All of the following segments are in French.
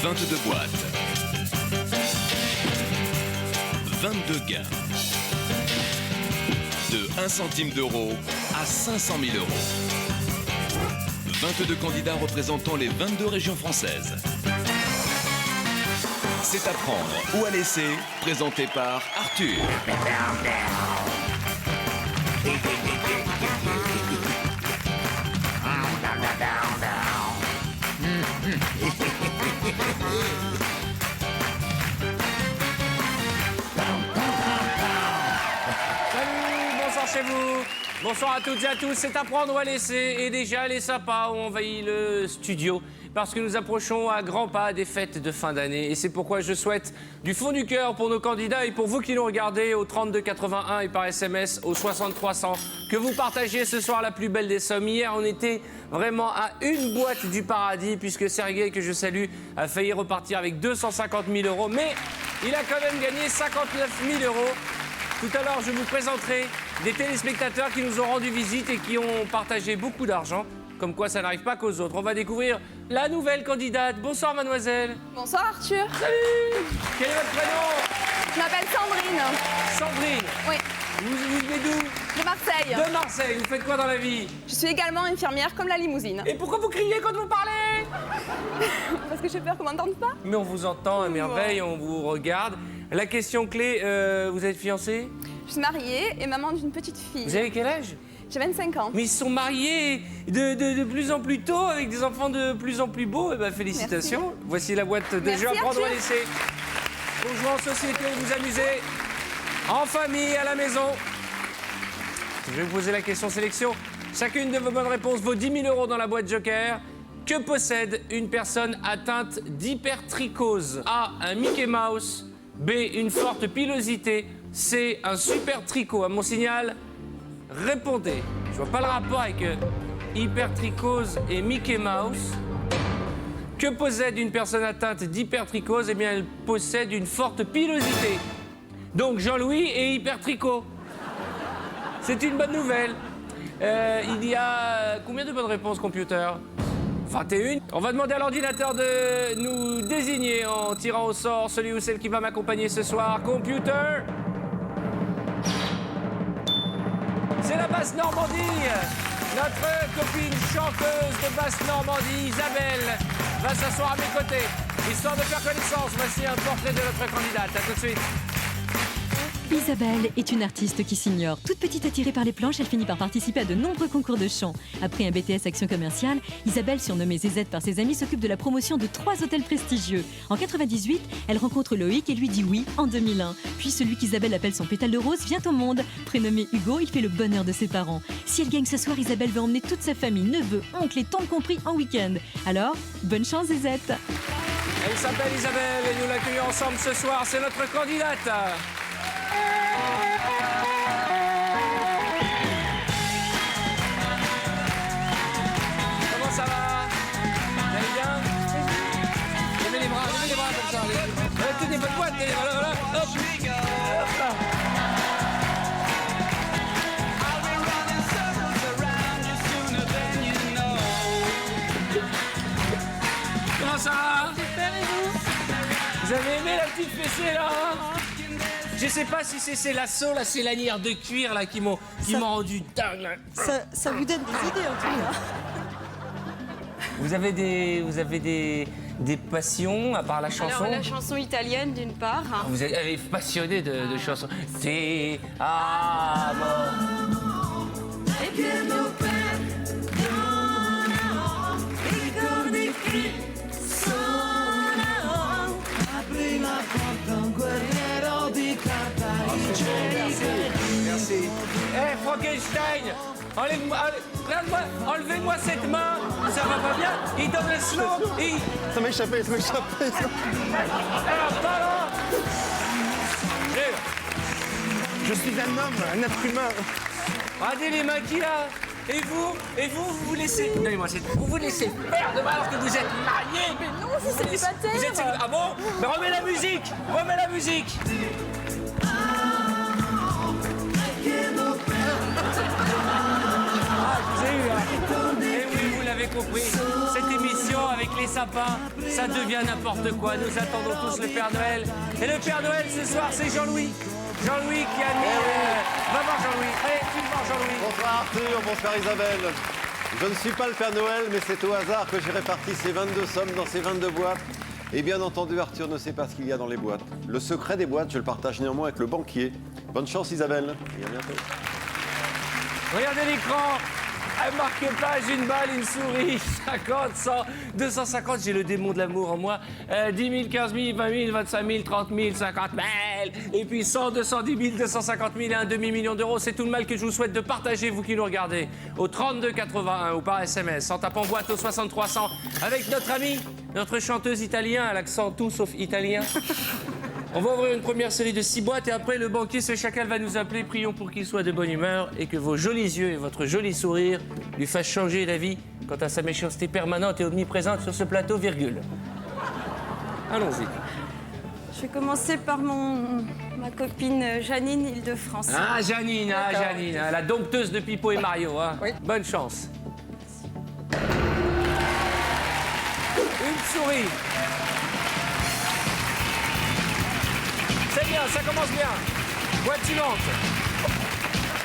22 boîtes. 22 gains. De 1 centime d'euro à 500 000 euros. 22 candidats représentant les 22 régions françaises. C'est à prendre ou à laisser, présenté par Arthur. Bonsoir chez vous. Bonsoir à toutes et à tous. C'est à prendre ou à laisser. Et déjà, les sapins ont envahi le studio parce que nous approchons à grands pas des fêtes de fin d'année. Et c'est pourquoi je souhaite du fond du cœur pour nos candidats et pour vous qui l'ont regardé au 3281 et par SMS au 6300 que vous partagiez ce soir la plus belle des sommes. Hier, on était vraiment à une boîte du paradis puisque Sergueï, que je salue, a failli repartir avec 250 000 euros. Mais il a quand même gagné 59 000 euros. Tout à l'heure, je vous présenterai des téléspectateurs qui nous ont rendu visite et qui ont partagé beaucoup d'argent. Comme quoi, ça n'arrive pas qu'aux autres. On va découvrir la nouvelle candidate. Bonsoir, mademoiselle. Bonsoir, Arthur. Salut. Quel est votre prénom? Je m'appelle Sandrine. Sandrine. Oui. Vous venez d'où? De Marseille. De Marseille. Vous faites quoi dans la vie? Je suis également infirmière comme la limousine. Et pourquoi vous criez quand vous parlez? Parce que j'ai peur qu'on m'entende pas. Mais on vous entend à merveille, on vous regarde. La question clé, vous êtes fiancée? Je suis mariée et maman d'une petite fille. Vous avez quel âge? J'ai 25 ans. Mais ils sont mariés de plus en plus tôt, avec des enfants de plus en plus beaux. Eh ben, félicitations. Merci. Voici la boîte de Merci, jeux à prendre ou à Arthur. laisser. Pour jouer en société, vous amuser en famille, à la maison. Je vais vous poser la question sélection. Chacune de vos bonnes réponses vaut 10 000 euros dans la boîte Joker. Que possède une personne atteinte d'hypertrichose? A. Un Mickey Mouse. B. Une forte pilosité. C. Un super tricot. À mon signal, répondez. Je vois pas le rapport avec hypertrichose et Mickey Mouse. Que possède une personne atteinte d'hypertrichose? Eh bien, elle possède une forte pilosité. Donc Jean-Louis et hypertricot. C'est une bonne nouvelle. Il y a combien de bonnes réponses, computer? 21. On va demander à l'ordinateur de nous désigner en tirant au sort celui ou celle qui va m'accompagner ce soir. Computer. C'est la Basse-Normandie. Notre copine chanteuse de Basse-Normandie, Isabelle, va s'asseoir à mes côtés. Histoire de faire connaissance, voici un portrait de notre candidate. À tout de suite. Isabelle est une artiste qui s'ignore. Toute petite attirée par les planches, elle finit par participer à de nombreux concours de chant. Après un BTS Action commerciale, Isabelle, surnommée ZZ par ses amis, s'occupe de la promotion de 3 hôtels prestigieux. En 98, elle rencontre Loïc et lui dit oui en 2001. Puis celui qu'Isabelle appelle son pétale de rose vient au monde. Prénommé Hugo, il fait le bonheur de ses parents. Si elle gagne ce soir, Isabelle veut emmener toute sa famille, neveux, oncles et tantes compris en week-end. Alors, bonne chance ZZ. Elle s'appelle Isabelle et nous l'accueillons ensemble ce soir. C'est notre candidate. Comment ça va? Vous allez bien? Levez les bras comme ça. Tenez votre boîte, voilà. Hop. Hop là. Comment ça va? Super, et vous? Vous avez aimé la petite fessée là? Je sais pas si c'est l'assaut, là, c'est lanières de cuir là qui m'ont rendu dingue. Là. Ça vous donne des idées en tout cas. Vous avez des passions à part la chanson? Alors la chanson italienne d'une part. Vous êtes, elle est passionnée de chansons. Te amo. Merci. Hé, Frankenstein, enlevez-moi cette main, ça va pas bien. Il donne le slow, Ça m'a échappé. Alors, pardon. Je suis un homme, un être humain. Regardez les maquis là. Et vous vous laissez... Donnez-moi cette... Vous vous laissez faire de mal alors que vous êtes mariés. Mais non, je suis célibataire. Vous êtes... Ah bon? Mais remets la musique. Remets la musique. Ah, je vous ai eu, hein. Eh oui, vous l'avez compris. Cette émission avec les sapins, ça devient n'importe quoi. Nous attendons tous le Père Noël. Et le Père Noël ce soir, c'est Jean-Louis. Jean-Louis qui a mis... Va voir Jean-Louis. Allez, tu vas voir Jean-Louis. Bonsoir Arthur, bonsoir Isabelle. Je ne suis pas le Père Noël, mais c'est au hasard que j'ai réparti ces 22 sommes dans ces 22 boîtes. Et bien entendu, Arthur ne sait pas ce qu'il y a dans les boîtes. Le secret des boîtes, je le partage néanmoins avec le banquier. Bonne chance Isabelle, et à bientôt. Regardez l'écran. Marqué page, une balle, une souris, 50, 100, 250, j'ai le démon de l'amour en moi. 10 000, 15 000, 20 000, 25 000, 30 000, 50 000. Et puis 100, 210 000, 250 000 et un demi-million d'euros. C'est tout le mal que je vous souhaite de partager, vous qui nous regardez. Au 32 81 ou par SMS, en tapant boîte au 63 100 avec notre amie, notre chanteuse italienne à l'accent tout sauf italien. On va ouvrir une première série de 6 boîtes et après le banquier, ce chacal va nous appeler. Prions pour qu'il soit de bonne humeur et que vos jolis yeux et votre joli sourire lui fassent changer la vie quant à sa méchanceté permanente et omniprésente sur ce plateau, virgule. Allons-y. Je vais commencer par ma copine Janine, Île-de-France. Ah, Janine, la dompteuse de Pipo et Mario. Hein. Oui. Bonne chance. Une souris. C'est bien, ça commence bien. Boîte suivante.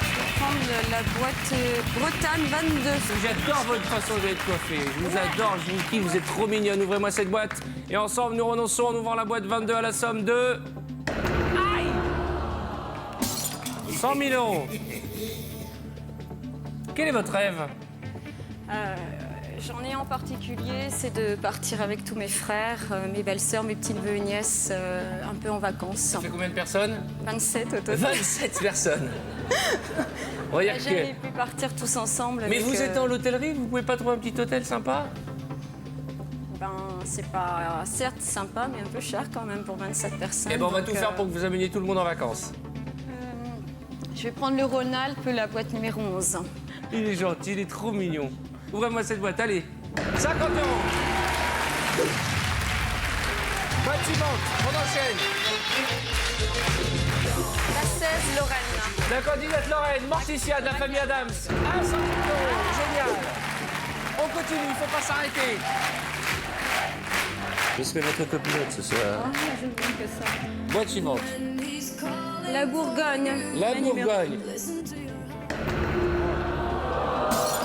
Je vais prendre la boîte Bretagne 22. J'adore votre façon d'être coiffée. Je vous adore, je vous kiffe, vous êtes trop mignonne. Ouvrez-moi cette boîte. Et ensemble, nous renonçons en ouvrant la boîte 22 à la somme de... Aïe 100 000 euros. Quel est votre rêve? J'en ai en particulier, c'est de partir avec tous mes frères, mes belles-sœurs, mes petits-neveux et nièces, un peu en vacances. Ça fait combien de personnes? 27 au total. 27 personnes. On Regarde n'a que... jamais pu partir tous ensemble. Mais avec, vous êtes dans l'hôtellerie, vous pouvez pas trouver un petit hôtel sympa? Ben, c'est pas, certes, sympa, mais un peu cher quand même pour 27 personnes. Eh ben, on va donc, tout faire pour que vous ameniez tout le monde en vacances. Je vais prendre le Rhône-Alpes, la boîte numéro 11. Il est gentil, il est trop mignon. Ouvrez-moi cette boîte, allez. 50 euros. Boîte suivante, on enchaîne. La 16, Lorraine. La candidate Lorraine, Morticia de la famille Adams. 100 000 euros, génial. On continue, il ne faut pas s'arrêter. Je serai votre copinette ce soir. Ah, je ne vois que ça. Boîte suivante. La Bourgogne. La numéro- Bourgogne.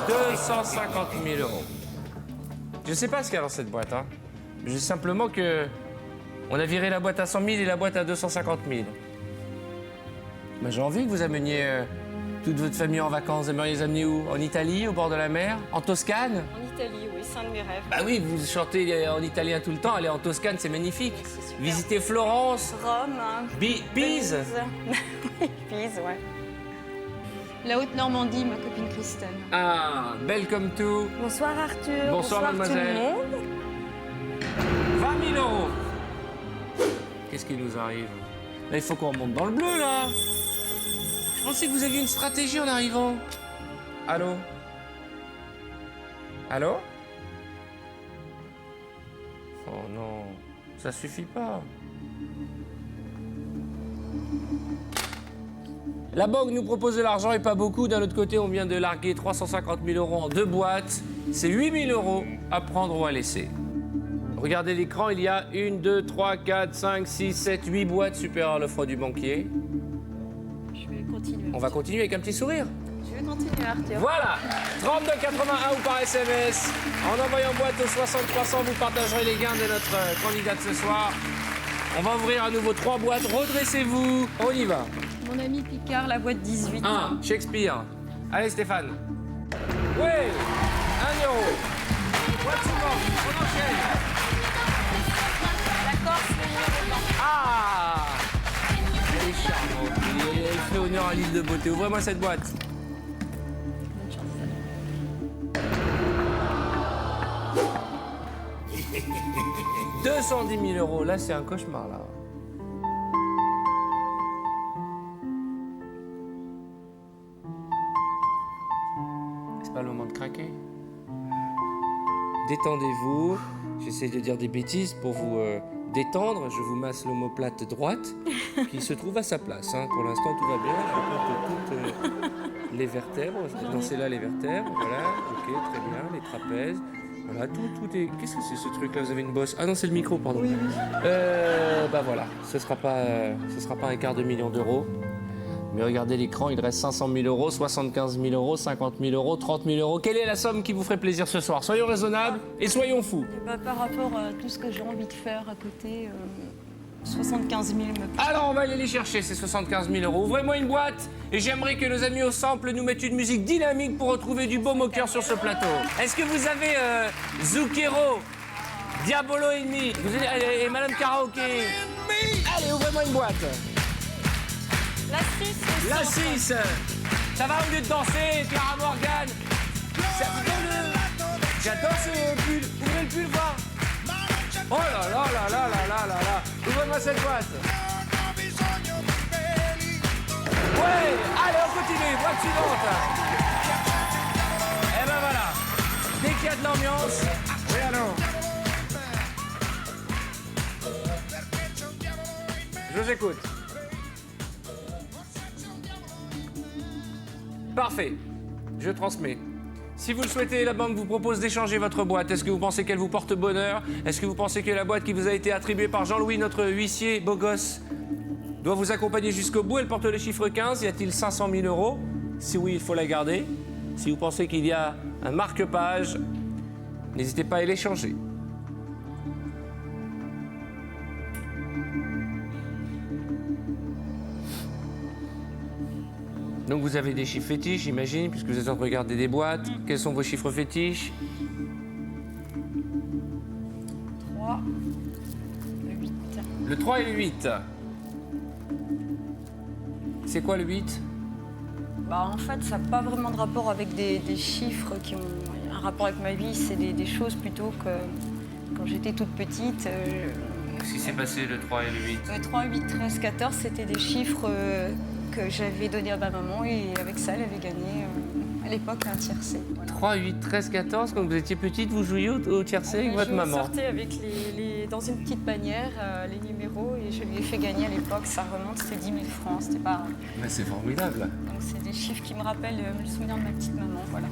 250 000 euros. Je sais pas ce qu'il y a dans cette boîte, hein. Je sais simplement que on a viré la boîte à 100 000 et la boîte à 250 000. Mais j'ai envie que vous ameniez toute votre famille en vacances. Vous aimeriez les amener où? En Italie, au bord de la mer? En Toscane? En Italie, oui, c'est un de mes rêves. Bah oui, vous chantez en italien tout le temps. Aller en Toscane, c'est magnifique. C'est super. Visiter Florence, Rome. Hein. Pise. Pise, ouais. La Haute-Normandie, ma copine Christelle. Ah, belle comme tout. Bonsoir Arthur. Bonsoir, mademoiselle. tout le monde. 20 000 euros. Qu'est-ce qui nous arrive? Là, il faut qu'on remonte dans le bleu, là. Je pensais que vous aviez une stratégie en arrivant. Allô? Allô? Oh non, ça suffit pas. La banque nous propose de l'argent et pas beaucoup. D'un autre côté, on vient de larguer 350 000 euros en 2 boîtes. C'est 8 000 euros à prendre ou à laisser. Regardez l'écran, il y a 1, 2, 3, 4, 5, 6, 7, 8 boîtes supérieures à l'offre du banquier. Je vais continuer. On va continuer avec un petit sourire. Je vais continuer, Arthur. Voilà, 32,81 ou par SMS. En envoyant boîte au 6300, vous partagerez les gains de notre candidate ce soir. On va ouvrir à nouveau 3 boîtes. Redressez-vous. On y va. Mon ami Picard, la boîte 18. 1, Shakespeare. Allez, Stéphane. Oui, 1 euro. Boîte suivante, on enchaîne. La Corse, le numéro 20. Ah, elle est charmante. Elle fait honneur à l'île de beauté. Ouvrez-moi cette boîte. Bonne chance. 210 000 euros. Là, c'est un cauchemar, là. C'est pas le moment de craquer. Détendez-vous. J'essaie de dire des bêtises pour vous détendre. Je vous masse l'omoplate droite qui se trouve à sa place. Hein. Pour l'instant, tout va bien. Je compte toutes les vertèbres. Dansez là les vertèbres. Voilà. Ok, très bien. Les trapèzes. Voilà, tout est... Qu'est-ce que c'est ce truc-là? Vous avez une bosse? Ah non, c'est le micro, pardon. Oui. Bah voilà, ce sera pas un quart de million d'euros. Mais regardez l'écran, il reste 500 000 euros, 75 000 euros, 50 000 euros, 30 000 euros. Quelle est la somme qui vous ferait plaisir ce soir? Soyons raisonnables et soyons fous. Bah, par rapport à tout ce que j'ai envie de faire à côté, 75 000 me plaît. Alors on va aller les chercher, ces 75 000 euros. Ouvrez-moi une boîte et j'aimerais que nos amis au sample nous mettent une musique dynamique pour retrouver du baume au cœur sur ce plateau. Est-ce que vous avez Zucchero, Diabolo Ennemi et Madame Karaoké? Allez, ouvrez-moi une boîte. La 6. Ça va au lieu de danser, Clara Morgan. J'adore ce pull. Ouvrez le pull, voir. Oh là là là là là là là là. Ouvrez-moi cette boîte. Ouais. Allez, on continue. Boîte suivante. Et ben voilà. Dès qu'il y a de l'ambiance. Oui, alors. Je vous écoute. Parfait, je transmets. Si vous le souhaitez, la banque vous propose d'échanger votre boîte. Est-ce que vous pensez qu'elle vous porte bonheur? Est-ce que vous pensez que la boîte qui vous a été attribuée par Jean-Louis, notre huissier beau gosse, doit vous accompagner jusqu'au bout? Elle porte le chiffre 15. Y a-t-il 500 000 euros? Si oui, il faut la garder. Si vous pensez qu'il y a un marque-page, n'hésitez pas à l'échanger. Donc vous avez des chiffres fétiches, j'imagine, puisque vous êtes en train de regarder des boîtes. Quels sont vos chiffres fétiches? 3, le 8. Le 3 et le 8. C'est quoi le 8? Bah, en fait, ça n'a pas vraiment de rapport avec des chiffres qui ont un rapport avec ma vie. C'est des choses plutôt que quand j'étais toute petite. Qu'est-ce qui s'est passé le 3 et le 8? 3, 8, 13, 14, c'était des chiffres que j'avais donnés à ma maman et avec ça, elle avait gagné à l'époque un tiercé. Voilà. 3, 8, 13, 14, quand vous étiez petite, vous jouiez au tiercé avec votre maman? Je sortais avec dans une petite panière les numéros et je lui ai fait gagner à l'époque, ça remonte, c'était 10 000 francs, c'était pas... Mais c'est formidable. Donc c'est des chiffres qui me rappellent le souvenir de ma petite maman, voilà.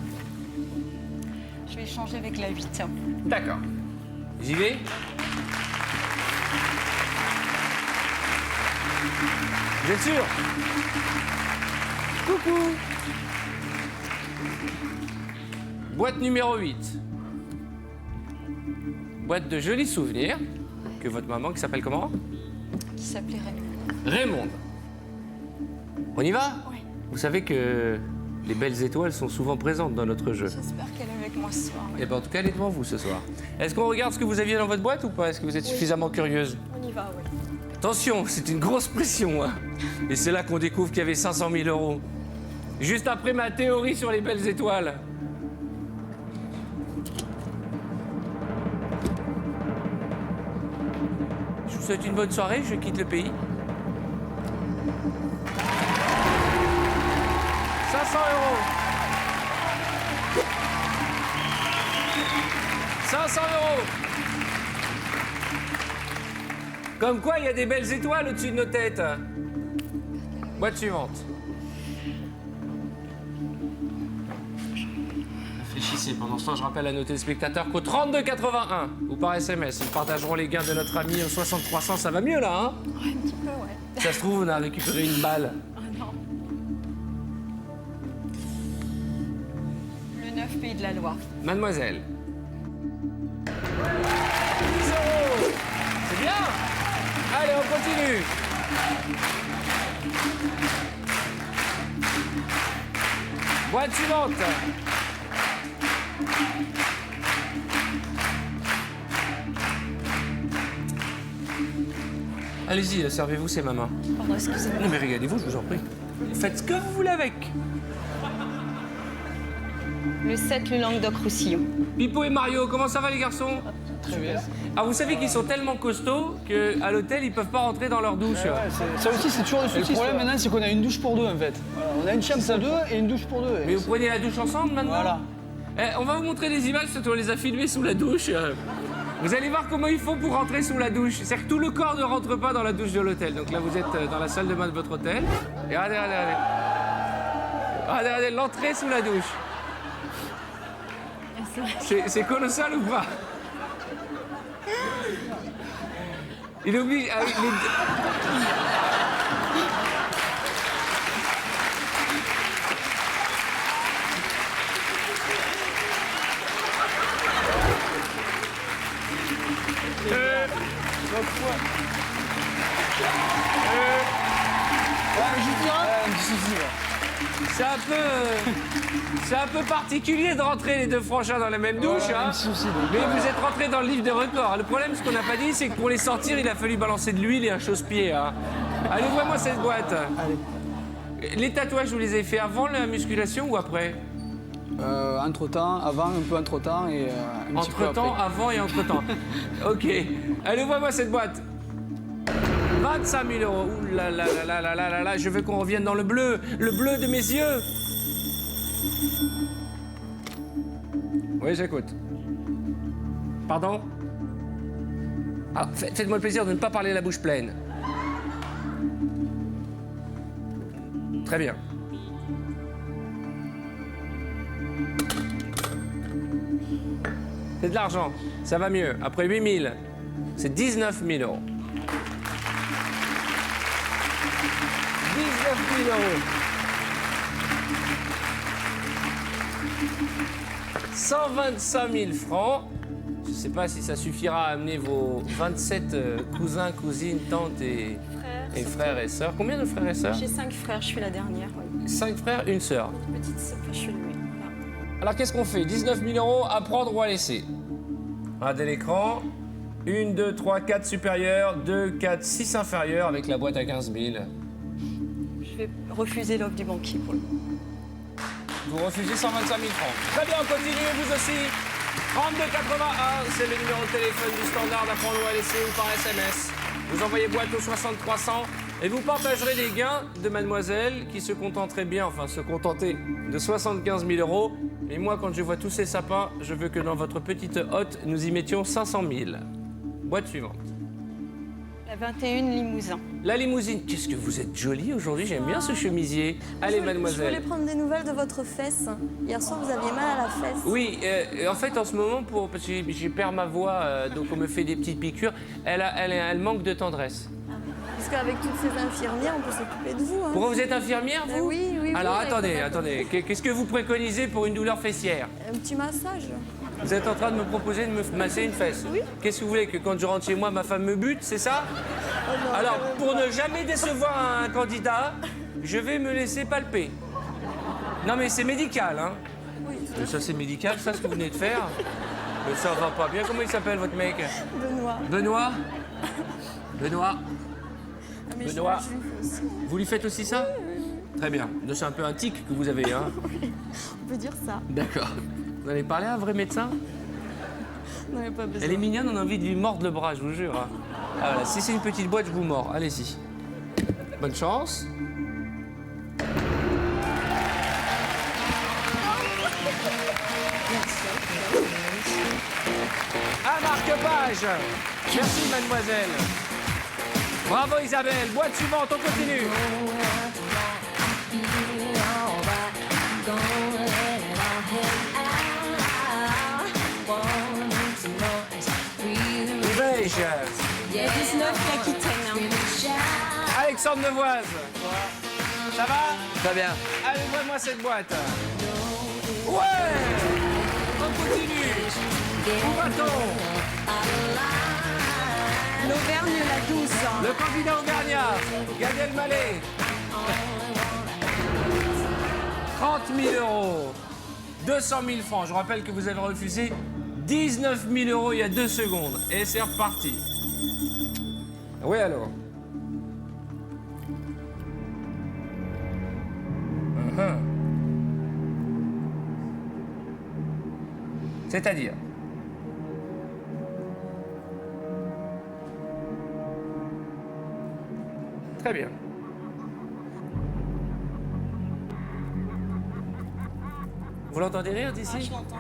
Je vais échanger avec la 8. D'accord. J'y vais? Vous êtes sûr? Coucou. Boîte numéro 8. Boîte de jolis souvenirs que votre maman, qui s'appelle comment? Qui s'appelait Raymond. Raymond. On y va? Oui. Vous savez que les belles étoiles sont souvent présentes dans notre jeu. J'espère qu'elle est avec moi ce soir. Oui. Eh bien, en tout cas, elle est devant vous ce soir. Est-ce qu'on regarde ce que vous aviez dans votre boîte ou pas? Est-ce que vous êtes suffisamment curieuse? On y va, oui. Attention, c'est une grosse pression. Hein. Et c'est là qu'on découvre qu'il y avait 500 000 euros. Juste après ma théorie sur les belles étoiles. Je vous souhaite une bonne soirée, je quitte le pays. 500 euros. 500 euros. Comme quoi, il y a des belles étoiles au-dessus de nos têtes. Boîte suivante. Réfléchissez. Pendant ce temps, je rappelle à nos téléspectateurs qu'au 3281 ou par SMS, ils partageront les gains de notre ami au 6300. Ça va mieux, là, hein? Ouais, un petit peu, ouais. Ça se trouve, on a récupéré une balle. Ah non. Le 9, Pays de la Loire. Mademoiselle. 10 euros. C'est bien. Allez, on continue. Boîte suivante. Allez-y, servez-vous, c'est ma main. Pardon, excusez-moi. Non mais regardez-vous, je vous en prie. Faites ce que vous voulez avec. Le 7, le Languedoc-Roussillon. Pipo et Mario, comment ça va les garçons? Très bien. Ah, vous savez qu'ils sont tellement costauds qu'à l'hôtel, ils peuvent pas rentrer dans leur douche. Ça aussi, c'est toujours le souci. Le problème maintenant, c'est qu'on a une douche pour deux en fait. Voilà, on a une chambre pour deux et une douche pour deux. Mais vous prenez la douche ensemble maintenant? Voilà. On va vous montrer des images, on les a filmées sous la douche. Vous allez voir comment il faut pour rentrer sous la douche. C'est-à-dire que tout le corps ne rentre pas dans la douche de l'hôtel. Donc là, vous êtes dans la salle de bain de votre hôtel. Et regardez, regardez, regardez. Regardez, l'entrée sous la douche. Merci. C'est colossal ou pas? Il oblige. Ah, oui, c'est un peu particulier de rentrer les deux frangins dans la même douche, hein. Mais vous êtes rentrés dans le livre des records. Le problème, ce qu'on n'a pas dit, c'est que pour les sortir, il a fallu balancer de l'huile et un chausse-pied, hein. Allez, vois-moi cette boîte. Les tatouages, vous les avez fait avant la musculation ou après? Entre-temps, avant, un peu entre-temps et un petit peu après. Entre-temps, avant et entre-temps. Ok. Allez, vois-moi cette boîte. 25 000 euros. Ouh là là là là là là là, je veux qu'on revienne dans le bleu de mes yeux. Oui, j'écoute. Pardon? Ah, faites-moi le plaisir de ne pas parler la bouche pleine. Très bien. C'est de l'argent, ça va mieux. Après 8 000, c'est 19 000 euros. 19 000 euros. 125 000 francs. Je ne sais pas si ça suffira à amener vos 27 cousins, cousines, tantes et frères et sœurs. Combien de frères et sœurs? J'ai 5 frères, je suis la dernière. Oui. 5 frères, une sœur. Petite sœur, je suis le là. Alors qu'est-ce qu'on fait? 19 000 euros à prendre ou à laisser? Regardez l'écran. 1, 2, 3, 4 supérieurs, 2, 4, 6 inférieurs avec la boîte à 15 000. Je vais refuser l'offre du banquier pour le moment. Vous refusez 125 000 francs. Très bien, on continue, vous aussi. 3281, c'est le numéro de téléphone du standard à prendre ou à laisser ou par SMS. Vous envoyez boîte au 60 300 et vous partagerez les gains de mademoiselle qui se contenterait bien, enfin se contenter de 75 000 euros. Et moi, quand je vois tous ces sapins, je veux que dans votre petite hotte, nous y mettions 500 000. Boîte suivante. La 21 Limousin. La limousine. Qu'est-ce que vous êtes jolie aujourd'hui, j'aime bien ce chemisier. Allez, Je mademoiselle. voulais prendre des nouvelles de votre fesse. Hier soir, vous aviez mal à la fesse. Oui, en fait, en ce moment, parce que j'ai perdu ma voix, donc on me fait des petites piqûres, elle manque de tendresse. Parce qu'avec toutes ces infirmières, on peut s'occuper de vous. Hein. Pourquoi vous êtes infirmière, vous? Oui. Alors, oui, attendez. Qu'est-ce que vous préconisez pour une douleur fessière? Un petit massage. Vous êtes en train de me proposer de me masser une fesse? Oui. Qu'est-ce que vous voulez, que quand je rentre chez moi, ma femme me bute, c'est ça? Alors, pour ne jamais décevoir un candidat, je vais me laisser palper. Non, mais c'est médical, hein? Oui. Mais ça, c'est médical, ça, ce que vous venez de faire? Mais ça va pas bien. Comment il s'appelle, votre mec? Benoît. Benoît? Benoît? Ah, mais Benoît. je lui fais aussi. Vous lui faites aussi ça? Très bien. C'est un peu un tic que vous avez, hein? On peut dire ça. D'accord. Vous allez parler à un vrai médecin? On n'avait pas besoin. Elle est mignonne, on a envie de lui mordre le bras, je vous jure. Hein. Ah, voilà. Si c'est une petite boîte, je vous mords. Allez-y. Bonne chance. Un marque-page. Merci, mademoiselle. Bravo, Isabelle. Boîte suivante, on continue. Beige. 19 l'Aquitaine. Alexandre Devoise. Ça va? Très bien. Allez, vois-moi cette boîte. Ouais! On continue. Où va-t-on? L'Auvergne-la-Douce. Le candidat auvergnat, Gad Elmaleh. 30 000 euros. 200 000 francs. Je rappelle que vous avez refusé 19 000 euros il y a 2 secondes. Et c'est reparti. Oui, alors. C'est-à-dire? Très bien. Vous l'entendez rire d'ici? Je l'entends.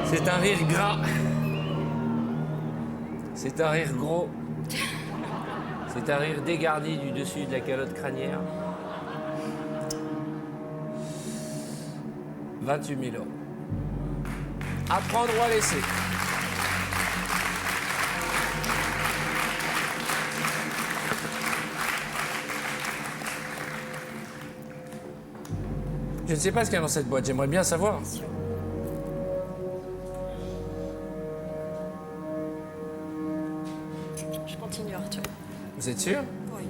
C'est un rire gras. C'est un rire gros. C'est un rire dégarni du dessus de la calotte crânière. 28 000 euros. À prendre ou à laisser. Je ne sais pas ce qu'il y a dans cette boîte, j'aimerais bien savoir. Je continue, Arthur. Vous êtes sûr? Oui.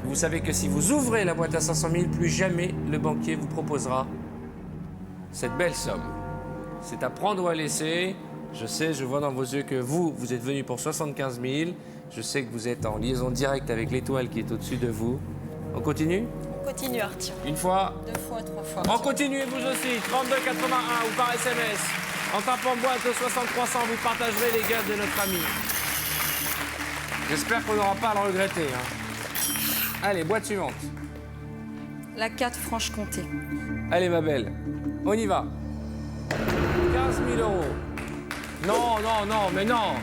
Vous savez que si vous ouvrez la boîte à 500 000, plus jamais le banquier vous proposera cette belle somme. C'est à prendre ou à laisser. Je sais, je vois dans vos yeux que vous êtes venu pour 75 000. Je sais que vous êtes en liaison directe avec l'étoile qui est au-dessus de vous. On continue? On continue, Arthur. Une fois. 2 fois, 3 fois. On continue vous aussi. 32,81 ou par SMS. En tapant boîte au 6300, vous partagerez les gains de notre ami. J'espère qu'on n'aura pas à le regretter. Hein. Allez, boîte suivante. La 4 Franche-Comté. Allez, ma belle, on y va. 15 000 euros. Non, non, non, mais non.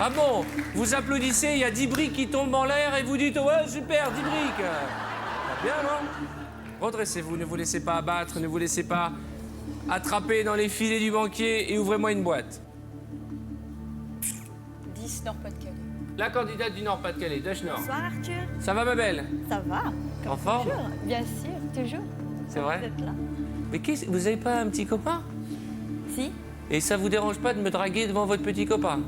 Ah bon, vous applaudissez, il y a 10 briques qui tombent en l'air et vous dites « Ouais, super, 10 briques !» Pas bien, non? Redressez-vous, ne vous laissez pas abattre, ne vous laissez pas attraper dans les filets du banquier et ouvrez-moi une boîte. 10 Nord-Pas-de-Calais. La candidate du Nord-Pas-de-Calais, Dutch-Nord. Bonsoir Arthur. Ça va, ma belle? Ça va? En forme? Toujours, bien sûr, toujours. C'est vrai? Vous êtes là? Mais vous avez pas un petit copain? Si. Et ça vous dérange pas de me draguer devant votre petit copain?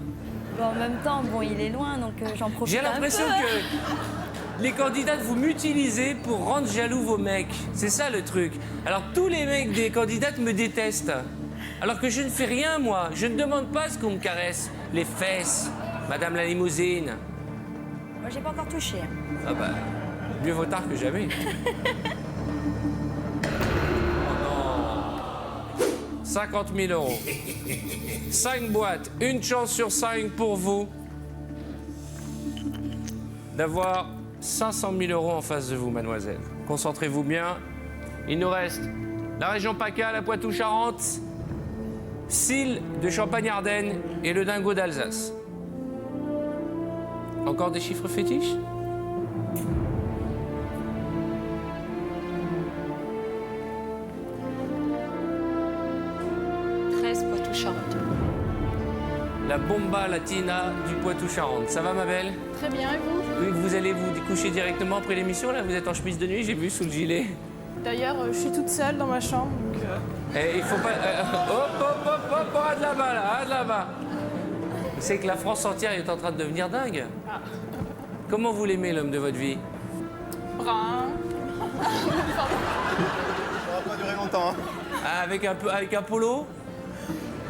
Bon, en même temps, bon, il est loin, donc j'en profite J'ai un peu. l'impression que les candidates, vous m'utilisez pour rendre jaloux vos mecs. C'est ça le truc. Alors tous les mecs des candidates me détestent. Alors que je ne fais rien, moi. Je ne demande pas ce qu'on me caresse. Les fesses, Madame la limousine. Moi, j'ai pas encore touché. Ah bah, mieux vaut tard que jamais. Oh non. 50 000 euros. 5 boîtes, une chance sur 5 pour vous d'avoir 500 000 euros en face de vous, mademoiselle. Concentrez-vous bien. Il nous reste la région PACA, la Poitou-Charentes, Sille de Champagne-Ardenne et le Dingo d'Alsace. Encore des chiffres fétiches? Poitou-Charentes. La bomba latina du Poitou-Charentes. Ça va, ma belle? Très bien, et vous? Oui, vous allez vous coucher directement après l'émission, là? Vous êtes en chemise de nuit, j'ai vu, sous le gilet. D'ailleurs, je suis toute seule dans ma chambre, donc... Et il faut pas... hop, hop, hop, hop, oh, de là-bas, là, de là-bas. Vous savez que la France entière est en train de devenir dingue. Ah. Comment vous l'aimez, l'homme de votre vie? Brun. Ça va pas durer longtemps. Hein. Ah, avec un polo?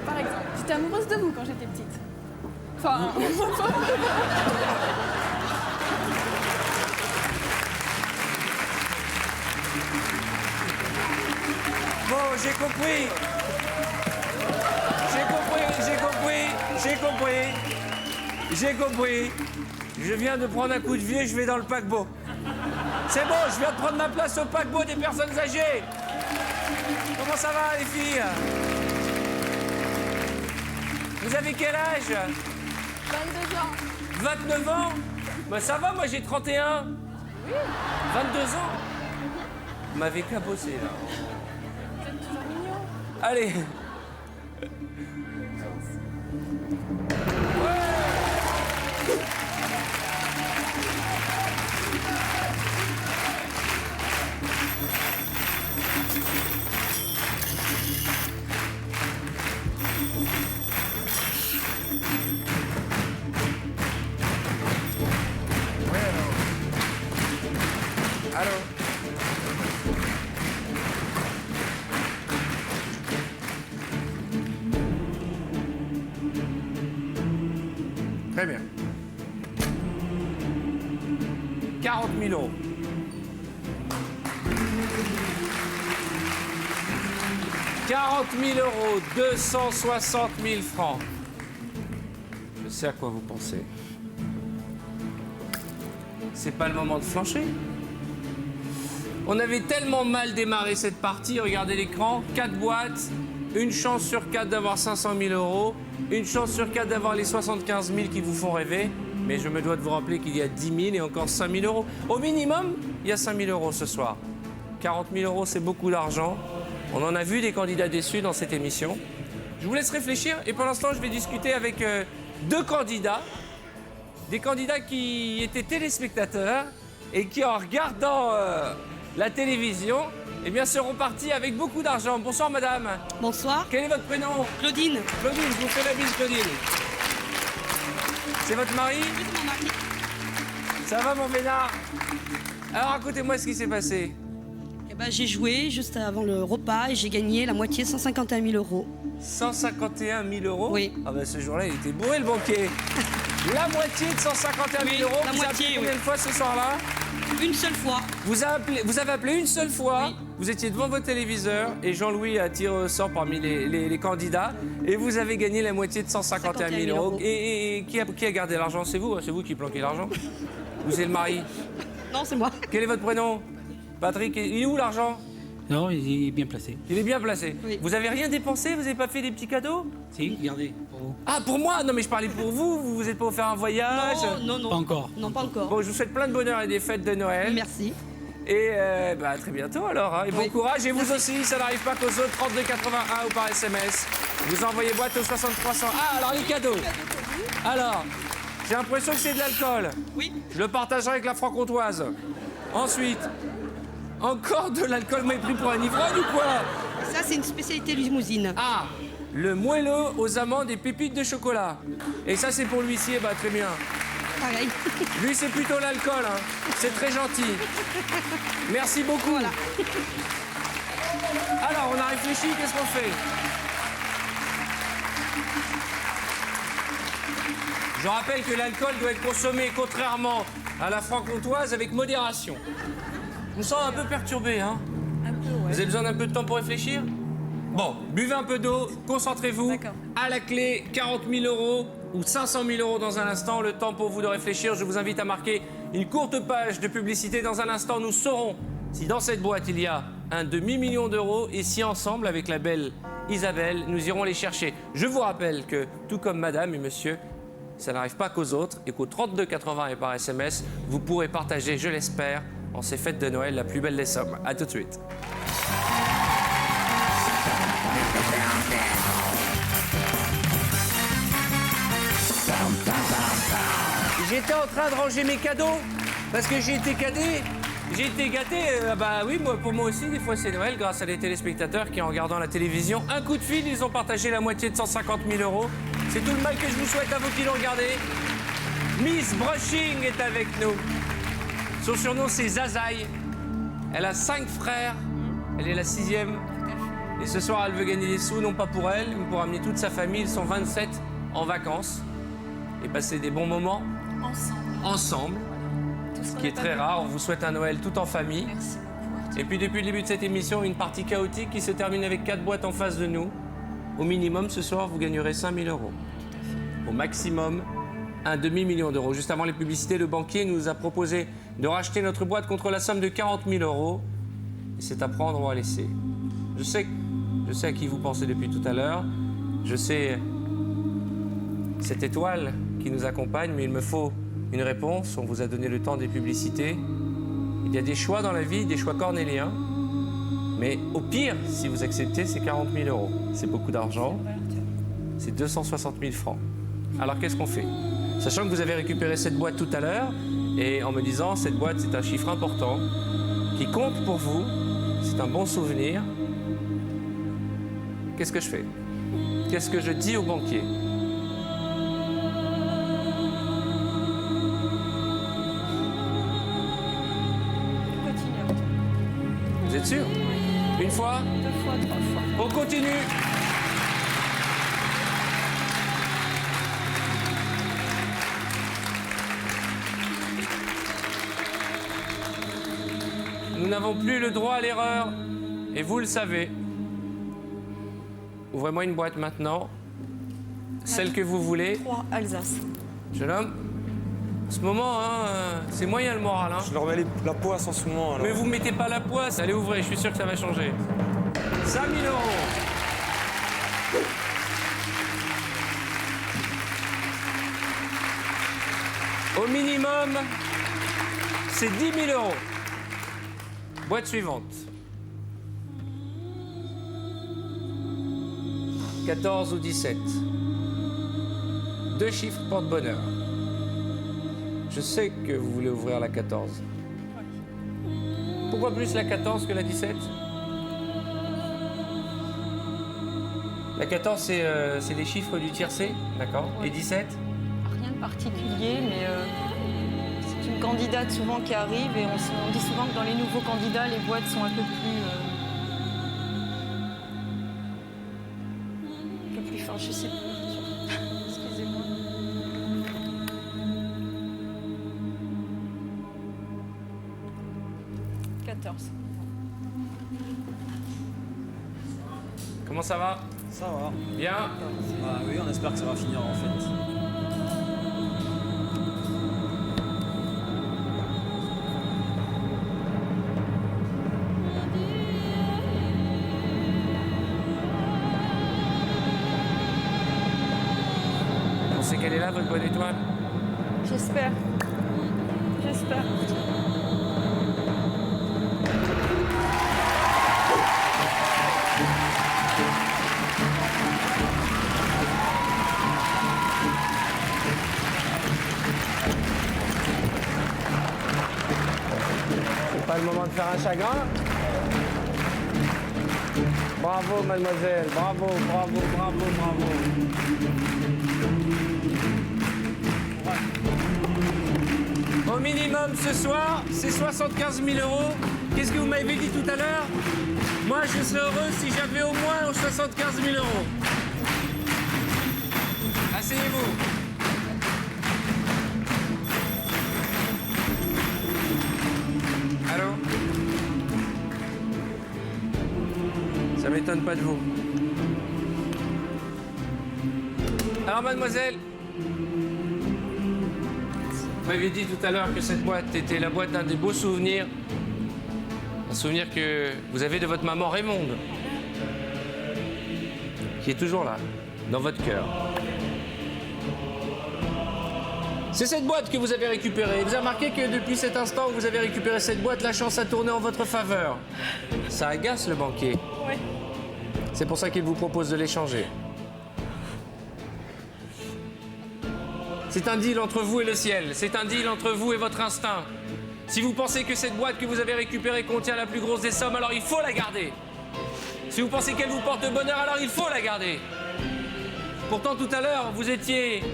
Par exemple, j'étais amoureuse de vous quand j'étais petite. Enfin... Bon, j'ai compris. J'ai compris. Je viens de prendre un coup de vieux et je vais dans le paquebot. C'est bon, je viens de prendre ma place au paquebot des personnes âgées. Comment ça va, les filles? Vous avez quel âge? 22 ans. 29 ans? Bah ça va, moi j'ai 31. Oui. 22 ans? Vous m'avez cabossé, là. Vous êtes toujours mignon. Allez. Allô? Très bien. 40 000 euros. 40 000 euros, 260 000 francs. Je sais à quoi vous pensez. C'est pas le moment de flancher. On avait tellement mal démarré cette partie, regardez l'écran, 4 boîtes, une chance sur 4 d'avoir 500 000 euros, une chance sur 4 d'avoir les 75 000 qui vous font rêver. Mais je me dois de vous rappeler qu'il y a 10 000 et encore 5 000 euros. Au minimum, il y a 5 000 euros ce soir. 40 000 euros, c'est beaucoup d'argent. On en a vu des candidats déçus dans cette émission. Je vous laisse réfléchir et pour l'instant, je vais discuter avec deux candidats. Des candidats qui étaient téléspectateurs et qui, en regardant la télévision, eh bien, seront partis avec beaucoup d'argent. Bonsoir, madame. Bonsoir. Quel est votre prénom? Claudine. Claudine, je vous fais la bise, Claudine. C'est votre mari? Oui, c'est mon mari. Ça va, mon vénard? Alors, racontez-moi ce qui s'est passé. Eh ben, j'ai joué juste avant le repas et j'ai gagné la moitié, 151 000 euros. 151 000 euros? Oui. Ah ben, ce jour-là, il était bourré, le banquier. La moitié de 151 000 euros. la vous moitié, avez appelé combien de fois ce soir-là? Une seule fois. Vous avez appelé une seule fois. Oui. Vous étiez devant votre téléviseur et Jean-Louis a tiré au sort parmi les candidats et vous avez gagné la moitié de 151 000 euros. Et qui a gardé l'argent? C'est vous? C'est vous qui planquez l'argent? Ou c'est le mari? Non, c'est moi. Quel est votre prénom? Patrick. Il est où l'argent? Non, il est bien placé. Il est bien placé. Oui. Vous avez rien dépensé? Vous n'avez pas fait des petits cadeaux? Si, regardez, pour vous. Ah, pour moi? Non, mais je parlais pour vous. Vous vous êtes pas offert un voyage? Non. Pas encore. Non, pas encore. Bon, je vous souhaite plein de bonheur et des fêtes de Noël. Merci. Et bah, à très bientôt alors. Hein. Et bon courage. Et vous aussi, ça n'arrive pas qu'aux autres. 3281 ou par SMS. Vous envoyez boîte au 6300. Ah, alors les cadeaux. Alors, j'ai l'impression que c'est de l'alcool. Oui. Je le partagerai avec la franc-comtoise. Ensuite, encore de l'alcool. Vous m'avez pris pour un ivrogne ou quoi? Ça, c'est une spécialité limousine. Ah, le moelleux aux amandes et pépites de chocolat. Et ça, c'est pour l'huissier. Bah, très bien. Pareil. Lui, c'est plutôt l'alcool. Hein. C'est très gentil. Merci beaucoup. Voilà. Alors, on a réfléchi, qu'est-ce qu'on fait? Je rappelle que l'alcool doit être consommé, contrairement à la franc-comtoise, avec modération. Je me sens un peu perturbé, hein? Un peu, ouais. Vous avez besoin d'un peu de temps pour réfléchir? Bon, buvez un peu d'eau, concentrez-vous. D'accord. À la clé, 40 000 euros ou 500 000 euros dans un instant. Le temps pour vous de réfléchir. Je vous invite à marquer une courte page de publicité. Dans un instant, nous saurons si dans cette boîte, il y a un demi-million d'euros et si ensemble, avec la belle Isabelle, nous irons les chercher. Je vous rappelle que, tout comme madame et monsieur, ça n'arrive pas qu'aux autres et qu'au 3280 et par SMS, vous pourrez partager, je l'espère, en ces fêtes de Noël, la plus belle des sommes. À tout de suite. J'étais en train de ranger mes cadeaux parce que j'ai été cadeau. J'ai été gâté. Bah oui, pour moi aussi, des fois c'est Noël grâce à des téléspectateurs qui, en regardant la télévision, un coup de fil, ils ont partagé la moitié de 150 000 euros. C'est tout le mal que je vous souhaite à vous qui l'ont regardé. Miss Brushing est avec nous. Son surnom, c'est Zazaï. Elle a 5 frères. Elle est la 6e. Et ce soir, elle veut gagner des sous, non pas pour elle, mais pour amener toute sa famille. Ils sont 27 en vacances et passer des bons moments ensemble. Ce qui est très rare. On vous souhaite un Noël tout en famille. Merci beaucoup. Et puis depuis le début de cette émission, une partie chaotique qui se termine avec 4 boîtes en face de nous. Au minimum, ce soir, vous gagnerez 5 000 euros. Au maximum, un demi-million d'euros. Juste avant les publicités, le banquier nous a proposé de racheter notre boîte contre la somme de 40 000 euros. Et c'est à prendre ou à laisser. Je sais à qui vous pensez depuis tout à l'heure. Je sais cette étoile qui nous accompagne, mais il me faut une réponse. On vous a donné le temps des publicités. Il y a des choix dans la vie, des choix cornéliens. Mais au pire, si vous acceptez, c'est 40 000 euros. C'est beaucoup d'argent. C'est 260 000 francs. Alors qu'est-ce qu'on fait? Sachant que vous avez récupéré cette boîte tout à l'heure, et en me disant, cette boîte, c'est un chiffre important, qui compte pour vous, c'est un bon souvenir. Qu'est-ce que je fais? Qu'est-ce que je dis au banquier? Vous êtes sûr? Une fois? 2 fois, 3 fois. On continue. Nous n'avons plus le droit à l'erreur, et vous le savez. Ouvrez-moi une boîte maintenant, celle que vous voulez. 3, Alsace. Jeune homme, en ce moment, c'est moyen le moral. Hein. Je leur mets la poisse en ce moment. Alors. Mais vous mettez pas la poisse, allez ouvrez, je suis sûr que ça va changer. 5 000 euros. Au minimum, c'est 10 000 euros. Boîte suivante. 14 ou 17. 2 chiffres porte-bonheur. Je sais que vous voulez ouvrir la 14. Pourquoi plus la 14 que la 17? La 14, c'est les chiffres du tiercé, d'accord. Et 17? Rien de particulier, mais c'est une candidate souvent qui arrive et on dit souvent que dans les nouveaux candidats, les boîtes sont un peu plus fortes. Je sais pas. Excusez-moi. « 14. Comment ça va? Ça va. Bien? Bah oui, on espère que ça va finir en fait. On sait qu'elle est là, votre bonne étoile? J'espère. J'espère. C'est pas le moment de faire un chagrin? Bravo, mademoiselle. Bravo, bravo, bravo, bravo. Au minimum ce soir, c'est 75 000 euros. Qu'est-ce que vous m'avez dit tout à l'heure? Moi, je serais heureux si j'avais au moins 75 000 euros. Asseyez-vous. Allô? Ça m'étonne pas de vous. Alors, mademoiselle, vous m'aviez dit tout à l'heure que cette boîte était la boîte d'un des beaux souvenirs. Un souvenir que vous avez de votre maman Raymonde, qui est toujours là, dans votre cœur. C'est cette boîte que vous avez récupérée. Vous avez remarqué que depuis cet instant où vous avez récupéré cette boîte, la chance a tourné en votre faveur. Ça agace le banquier. Oui. C'est pour ça qu'il vous propose de l'échanger. C'est un deal entre vous et le ciel. C'est un deal entre vous et votre instinct. Si vous pensez que cette boîte que vous avez récupérée contient la plus grosse des sommes, alors il faut la garder. Si vous pensez qu'elle vous porte bonheur, alors il faut la garder. Pourtant, tout à l'heure, vous étiez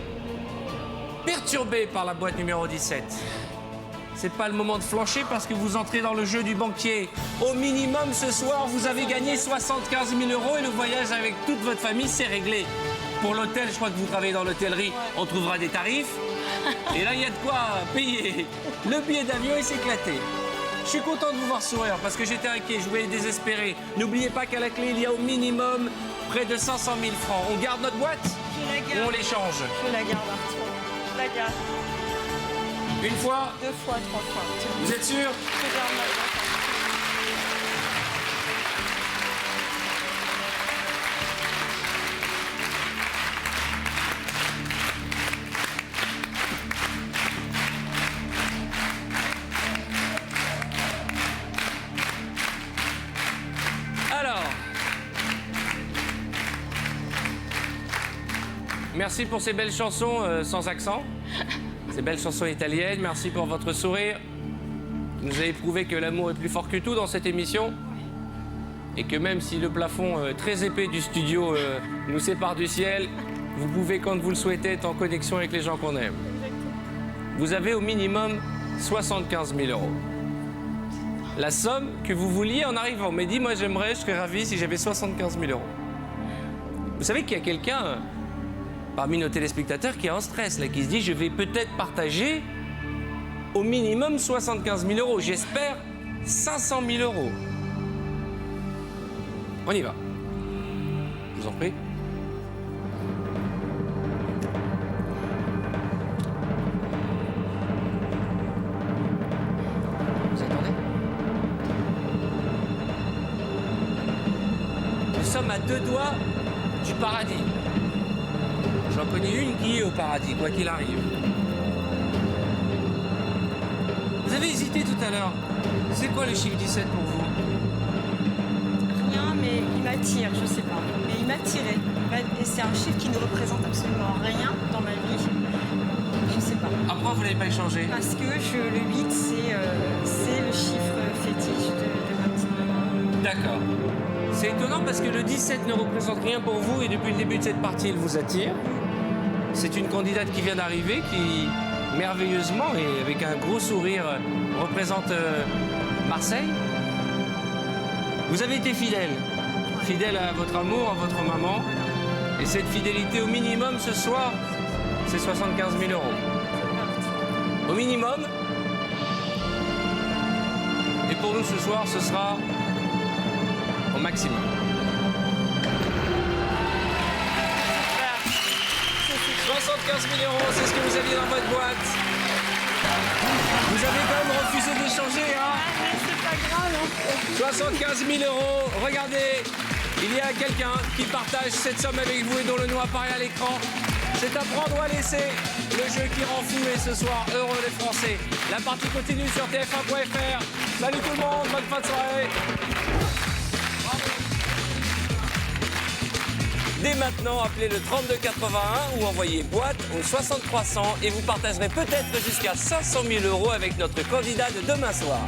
perturbé par la boîte numéro 17. C'est pas le moment de flancher parce que vous entrez dans le jeu du banquier. Au minimum, ce soir, vous avez gagné 75 000 euros et le voyage avec toute votre famille, c'est réglé. Pour l'hôtel, je crois que vous travaillez dans l'hôtellerie, on trouvera des tarifs. Et là, il y a de quoi payer le billet d'avion et s'éclater. Je suis content de vous voir sourire parce que j'étais inquiet, je voulais désespérer. N'oubliez pas qu'à la clé, il y a au minimum près de 500 000 francs. On garde notre boîte ou on l'échange? Je la garde, Arthur. Je la garde. Une fois? 2 fois, 3 fois. Vous êtes sûr? Je garde ma boîte. Alors, merci pour ces belles chansons sans accent, ces belles chansons italiennes. Merci pour votre sourire. Vous nous avez prouvé que l'amour est plus fort que tout dans cette émission. Et que même si le plafond très épais du studio nous sépare du ciel, vous pouvez, quand vous le souhaitez, être en connexion avec les gens qu'on aime. Vous avez au minimum 75 000 euros. La somme que vous vouliez en arrivant. Mais dit, moi j'aimerais, je serais ravi si j'avais 75 000 euros. Vous savez qu'il y a quelqu'un parmi nos téléspectateurs qui est en stress, là, qui se dit, je vais peut-être partager au minimum 75 000 euros. J'espère 500 000 euros. On y va. Je vous en prie. Vous attendez? Nous sommes à 2 doigts du paradis. J'en connais une qui est au paradis, quoi qu'il arrive. Vous avez hésité tout à l'heure. C'est quoi le chiffre 17 pour vous? Rien, mais il m'attire, je sais pas. Mais il m'attirait. Et c'est un chiffre qui ne représente absolument rien dans ma vie. Je sais pas. Après, vous l'avez pas échangé? Parce que le 8, c'est le chiffre fétiche de ma petite maman. D'accord. C'est étonnant parce que le 17 ne représente rien pour vous et depuis le début de cette partie, il vous attire. C'est une candidate qui vient d'arriver, qui merveilleusement et avec un gros sourire représente Marseille. Vous avez été fidèle à votre amour, à votre maman. Et cette fidélité au minimum ce soir, c'est 75 000 euros. Au minimum. Et pour nous ce soir, ce sera au maximum. 75 000 euros, c'est ce que vous aviez dans votre boîte. Vous avez quand même refusé d'échanger, hein? C'est pas grave, hein. 75 000 euros, regardez, il y a quelqu'un qui partage cette somme avec vous et dont le nom apparaît à l'écran. C'est à prendre ou à laisser, le jeu qui rend fou et ce soir heureux les Français. La partie continue sur tf1.fr. Salut tout le monde, bonne fin de soirée. Dès maintenant, appelez le 3281 ou envoyez boîte au 6300 et vous partagerez peut-être jusqu'à 500 000 euros avec notre candidat de demain soir.